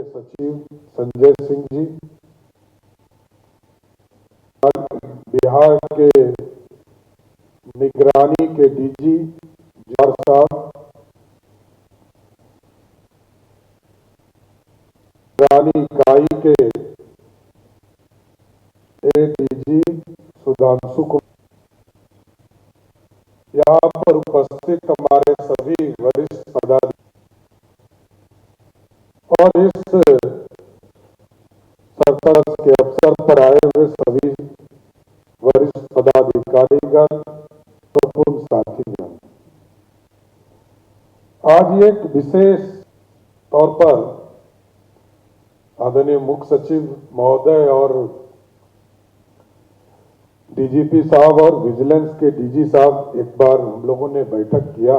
सचिव संजय सिंह जी, बिहार के निगरानी के डीजी जौहर साहब, निगरानी इकाई के एडीजी सुधांशु कुमार, यहाँ पर उपस्थित हमारे सभी वरिष्ठ पदाधिकारी और इस सरपंच के अवसर पर आए हुए सभी वरिष्ठ पदाधिकारीगण, महत्वपूर्ण साथीगण, आज एक विशेष तौर पर आदरणीय मुख्य सचिव महोदय और डीजीपी साहब और विजिलेंस के डीजी साहब एक बार हम लोगों ने बैठक किया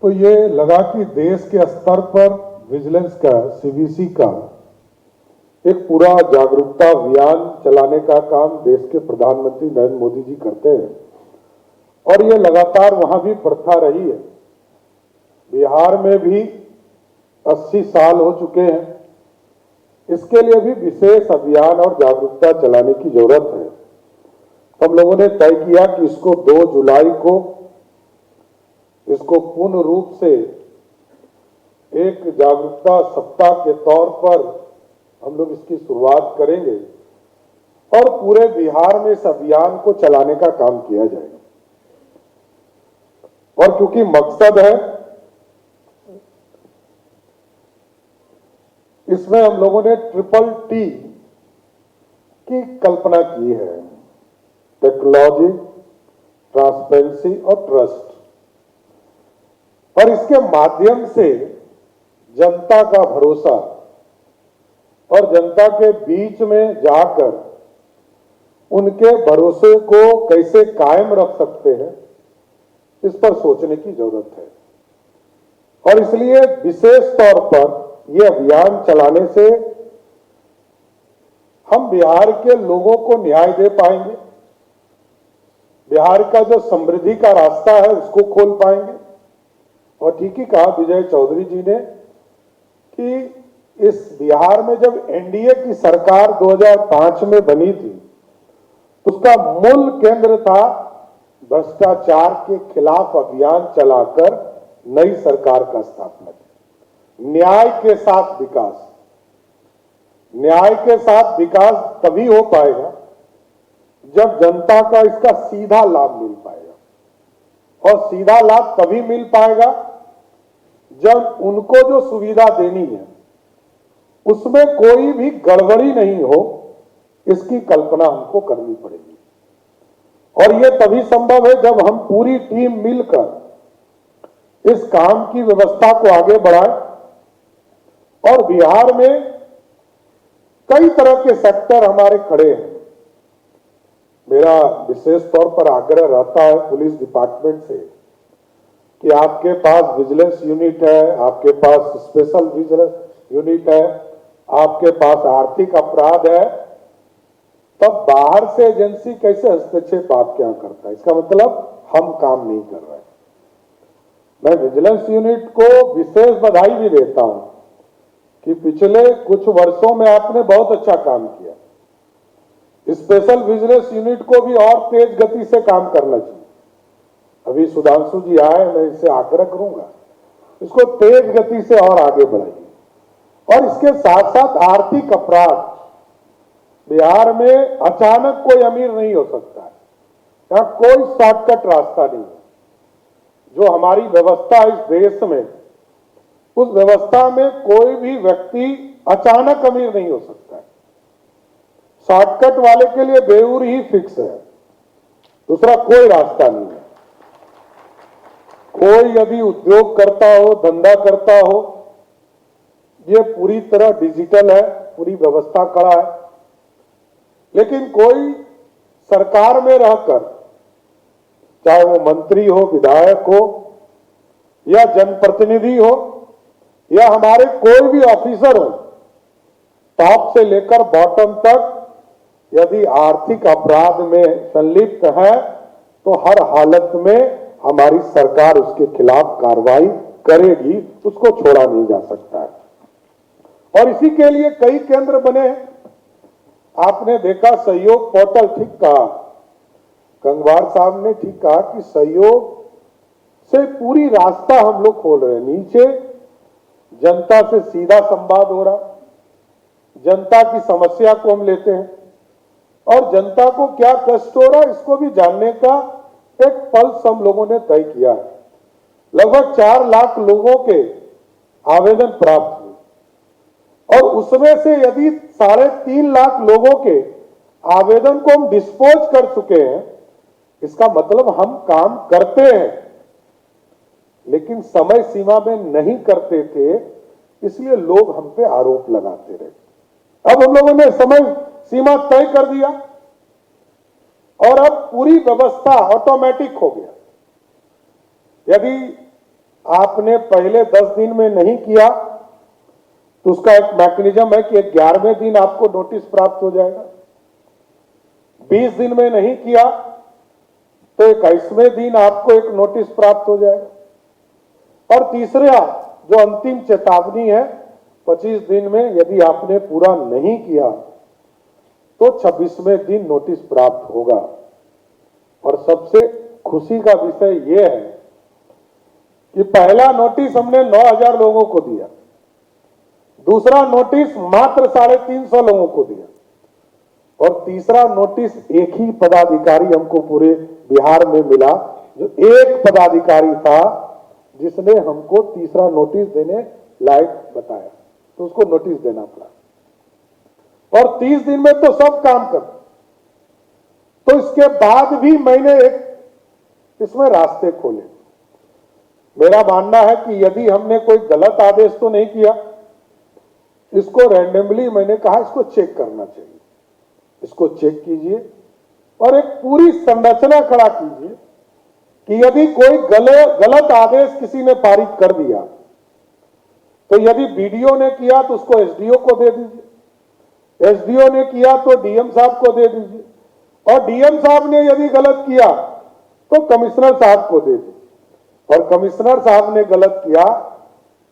तो ये लगा कि देश के स्तर पर विजिलेंस का, सीवीसी का एक पूरा जागरूकता अभियान चलाने का काम देश के प्रधानमंत्री नरेंद्र मोदी जी करते हैं और ये लगातार वहां भी प्रथा रही है। बिहार में भी 80 साल हो चुके हैं, इसके लिए भी विशेष अभियान और जागरूकता चलाने की जरूरत है। हम लोगों ने तय किया कि इसको 2 जुलाई को इसको पूर्ण रूप से एक जागरूकता सप्ताह के तौर पर हम लोग इसकी शुरुआत करेंगे और पूरे बिहार में इस अभियान को चलाने का काम किया जाएगा। और क्योंकि मकसद है, इसमें हम लोगों ने TTT की कल्पना की है, टेक्नोलॉजी, ट्रांसपेरेंसी और ट्रस्ट, और इसके माध्यम से जनता का भरोसा और जनता के बीच में जाकर उनके भरोसे को कैसे कायम रख सकते हैं, इस पर सोचने की जरूरत है। और इसलिए विशेष तौर पर यह अभियान चलाने से हम बिहार के लोगों को न्याय दे पाएंगे, बिहार का जो समृद्धि का रास्ता है उसको खोल पाएंगे। और ठीक ही कहा विजय चौधरी जी ने कि इस बिहार में जब एनडीए की सरकार 2005 में बनी थी, उसका मूल केंद्र था भ्रष्टाचार के खिलाफ अभियान चलाकर नई सरकार का स्थापना की। न्याय के साथ विकास, न्याय के साथ विकास तभी हो पाएगा जब जनता का इसका सीधा लाभ मिल पाएगा, और सीधा लाभ तभी मिल पाएगा जब उनको जो सुविधा देनी है उसमें कोई भी गड़बड़ी नहीं हो, इसकी कल्पना हमको करनी पड़ेगी। और यह तभी संभव है जब हम पूरी टीम मिलकर इस काम की व्यवस्था को आगे बढ़ाएं। और बिहार में कई तरह के सेक्टर हमारे खड़े हैं। मेरा विशेष तौर पर आग्रह रहता है पुलिस डिपार्टमेंट से कि आपके पास विजिलेंस यूनिट है, आपके पास स्पेशल विजिलेंस यूनिट है, आपके पास आर्थिक अपराध है, तब बाहर से एजेंसी कैसे हस्तक्षेप आपके यहां करता है? इसका मतलब हम काम नहीं कर रहे। मैं विजिलेंस यूनिट को विशेष बधाई भी देता हूं कि पिछले कुछ वर्षों में आपने बहुत अच्छा काम किया। स्पेशल विजिलेंस यूनिट को भी और तेज गति से काम करना चाहिए। अभी सुधांशु जी आए, मैं इनसे आग्रह करूंगा इसको तेज गति से और आगे बढ़ाइए। और इसके साथ साथ आर्थिक अपराध, बिहार में अचानक कोई अमीर नहीं हो सकता है, यहां कोई शॉर्टकट रास्ता नहीं है। जो हमारी व्यवस्था इस देश में, उस व्यवस्था में कोई भी व्यक्ति अचानक अमीर नहीं हो सकता है। शॉर्टकट वाले के लिए बेऊर ही फिक्स है, दूसरा कोई रास्ता नहीं है। कोई यदि उद्योग करता हो, धंधा करता हो, ये पूरी तरह डिजिटल है, पूरी व्यवस्था कड़ा है। लेकिन कोई सरकार में रहकर, चाहे वो मंत्री हो, विधायक हो या जनप्रतिनिधि हो या हमारे कोई भी ऑफिसर हो, टॉप से लेकर बॉटम तक यदि आर्थिक अपराध में संलिप्त है तो हर हालत में हमारी सरकार उसके खिलाफ कार्रवाई करेगी उसको छोड़ा नहीं जा सकता है। और इसी के लिए कई केंद्र बने हैं। आपने देखा सहयोग पोर्टल, ठीक कहा गंगवार साहब ने, ठीक कहा कि सहयोग से पूरी रास्ता हम लोग खोल रहे हैं। नीचे जनता से सीधा संवाद हो रहा, जनता की समस्या को हम लेते हैं और जनता को क्या कष्ट हो रहा है इसको भी जानने का एक पल्स हम लोगों ने तय किया है। लगभग 4 लाख लोगों के आवेदन प्राप्त हुए और उसमें से यदि 3.5 लाख लोगों के आवेदन को हम डिस्पोज कर चुके हैं, इसका मतलब हम काम करते हैं, लेकिन समय सीमा में नहीं करते थे, इसलिए लोग हम पे आरोप लगाते रहे। अब हम लोगों ने समय सीमा तय कर दिया और अब पूरी व्यवस्था ऑटोमेटिक हो गया। यदि आपने पहले 10 दिन में नहीं किया तो उसका एक मैकेनिज्म है कि 11वें दिन आपको नोटिस प्राप्त हो जाएगा। 20 दिन में नहीं किया तो 21वें दिन आपको एक नोटिस प्राप्त हो जाएगा। और तीसरा जो अंतिम चेतावनी है, 25 दिन में यदि आपने पूरा नहीं किया तो 26वें दिन नोटिस प्राप्त होगा। और सबसे खुशी का विषय यह है कि पहला नोटिस हमने 9,000 लोगों को दिया, दूसरा नोटिस मात्र 350 लोगों को दिया और तीसरा नोटिस एक ही पदाधिकारी हमको पूरे बिहार में मिला, जो एक पदाधिकारी था जिसने हमको तीसरा नोटिस देने लायक बताया, तो उसको नोटिस देना पड़ा। और 30 दिन में तो सब काम कर, तो इसके बाद भी मैंने एक इसमें रास्ते खोले। मेरा मानना है कि यदि हमने कोई गलत आदेश तो नहीं किया, इसको रैंडमली मैंने कहा इसको चेक करना चाहिए, इसको चेक कीजिए और एक पूरी संरचना खड़ा कीजिए कि यदि कोई गलत आदेश किसी ने पारित कर दिया तो यदि बीडीओ ने किया तो उसको एसडीओ को दे दीजिए, एसडीओ ने किया तो डीएम साहब को दे दीजिए और डीएम साहब ने यदि गलत किया तो कमिश्नर साहब को दे दीजिए और कमिश्नर साहब ने गलत किया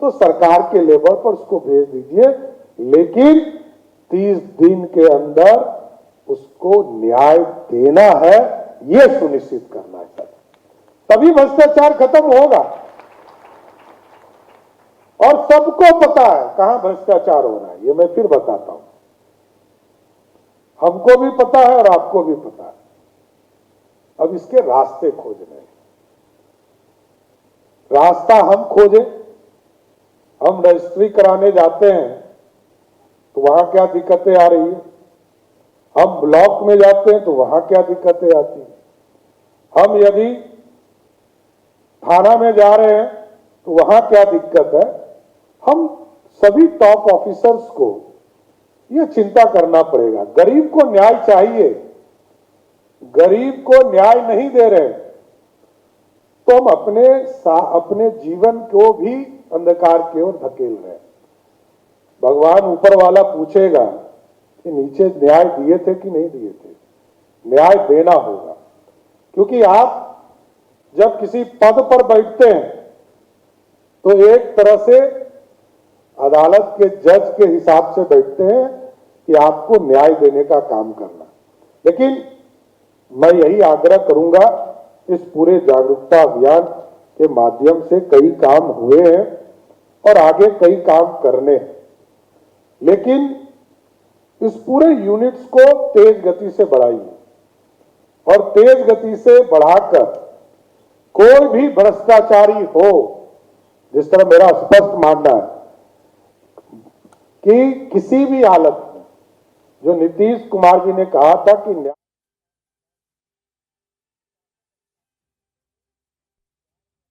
तो सरकार के लेवल पर उसको भेज दीजिए, लेकिन 30 दिन के अंदर उसको न्याय देना है, यह सुनिश्चित करना है। तभी भ्रष्टाचार खत्म होगा। और सबको पता है कहां भ्रष्टाचार हो रहा है, ये मैं फिर बताता हूं। हमको भी पता है और आपको भी पता है। अब इसके रास्ते खोजने हैं। रास्ता हम खोजें। हम रजिस्ट्री कराने जाते हैं तो वहां क्या दिक्कतें आ रही है, हम ब्लॉक में जाते हैं तो वहां क्या दिक्कतें आती हैं, हम यदि थाना में जा रहे हैं तो वहां क्या दिक्कत है। हम सभी टॉप ऑफिसर्स को यह चिंता करना पड़ेगा। गरीब को न्याय चाहिए, गरीब को न्याय नहीं दे रहे तो हम अपने जीवन को भी अंधकार की ओर धकेल रहे हैं। भगवान ऊपर वाला पूछेगा कि नीचे न्याय दिए थे कि नहीं दिए थे। न्याय देना होगा, क्योंकि आप जब किसी पद पर बैठते हैं तो एक तरह से अदालत के जज के हिसाब से बैठते हैं कि आपको न्याय देने का काम करना। लेकिन मैं यही आग्रह करूंगा, इस पूरे जागरूकता अभियान के माध्यम से कई काम हुए हैं और आगे कई काम करने हैं, लेकिन इस पूरे यूनिट्स को तेज गति से बढ़ाइए और तेज गति से बढ़ाकर कोई भी भ्रष्टाचारी हो, जिस तरह मेरा स्पष्ट मानना है कि किसी भी हालत में, जो नीतीश कुमार जी ने कहा था कि